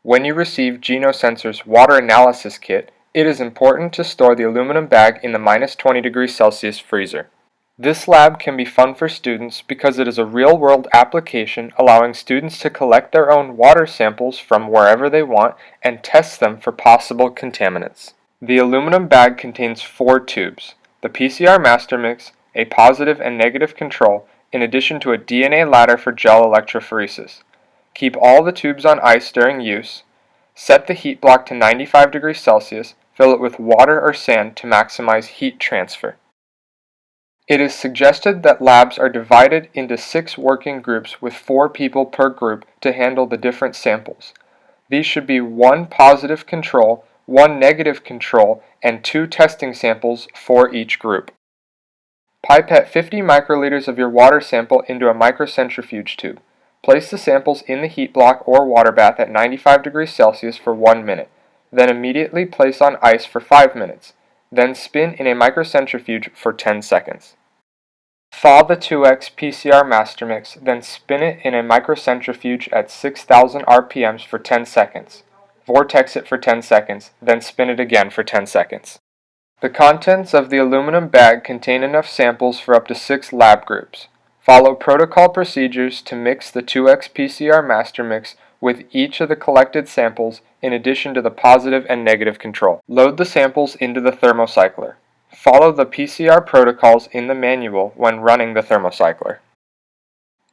When you receive GenoSensor's Water Analysis Kit, it is important to store the aluminum bag in the -20°C freezer. This lab can be fun for students because it is a real-world application allowing students to collect their own water samples from wherever they want and test them for possible contaminants. The aluminum bag contains 4 tubes: the PCR master mix, a positive and negative control, in addition to a DNA ladder for gel electrophoresis. Keep all the tubes on ice during use. Set the heat block to 95°C, fill it with water or sand to maximize heat transfer. It is suggested that labs are divided into 6 working groups with 4 people per group to handle the different samples. These should be 1 positive control, 1 negative control, and 2 testing samples for each group. Pipette 50 microliters of your water sample into a microcentrifuge tube. Place the samples in the heat block or water bath at 95°C for 1 minute. Then immediately place on ice for 5 minutes. Then spin in a microcentrifuge for 10 seconds. Thaw the 2x PCR master mix, then spin it in a microcentrifuge at 6,000 RPMs for 10 seconds. Vortex it for 10 seconds, then spin it again for 10 seconds. The contents of the aluminum bag contain enough samples for up to 6 lab groups. Follow protocol procedures to mix the 2x PCR master mix with each of the collected samples in addition to the positive and negative control. Load the samples into the thermocycler. Follow the PCR protocols in the manual when running the thermocycler.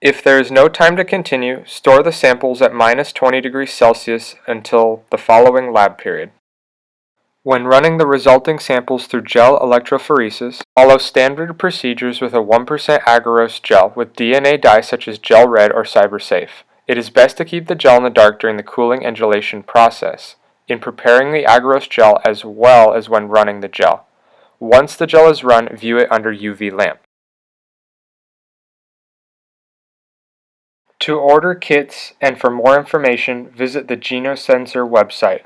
If there is no time to continue, store the samples at -20°C until the following lab period. When running the resulting samples through gel electrophoresis, follow standard procedures with a 1% agarose gel with DNA dye such as gel red or CyberSafe. It is best to keep the gel in the dark during the cooling and gelation process, in preparing the agarose gel as well as when running the gel. Once the gel is run, view it under UV lamp. To order kits and for more information, visit the GenoSensor website.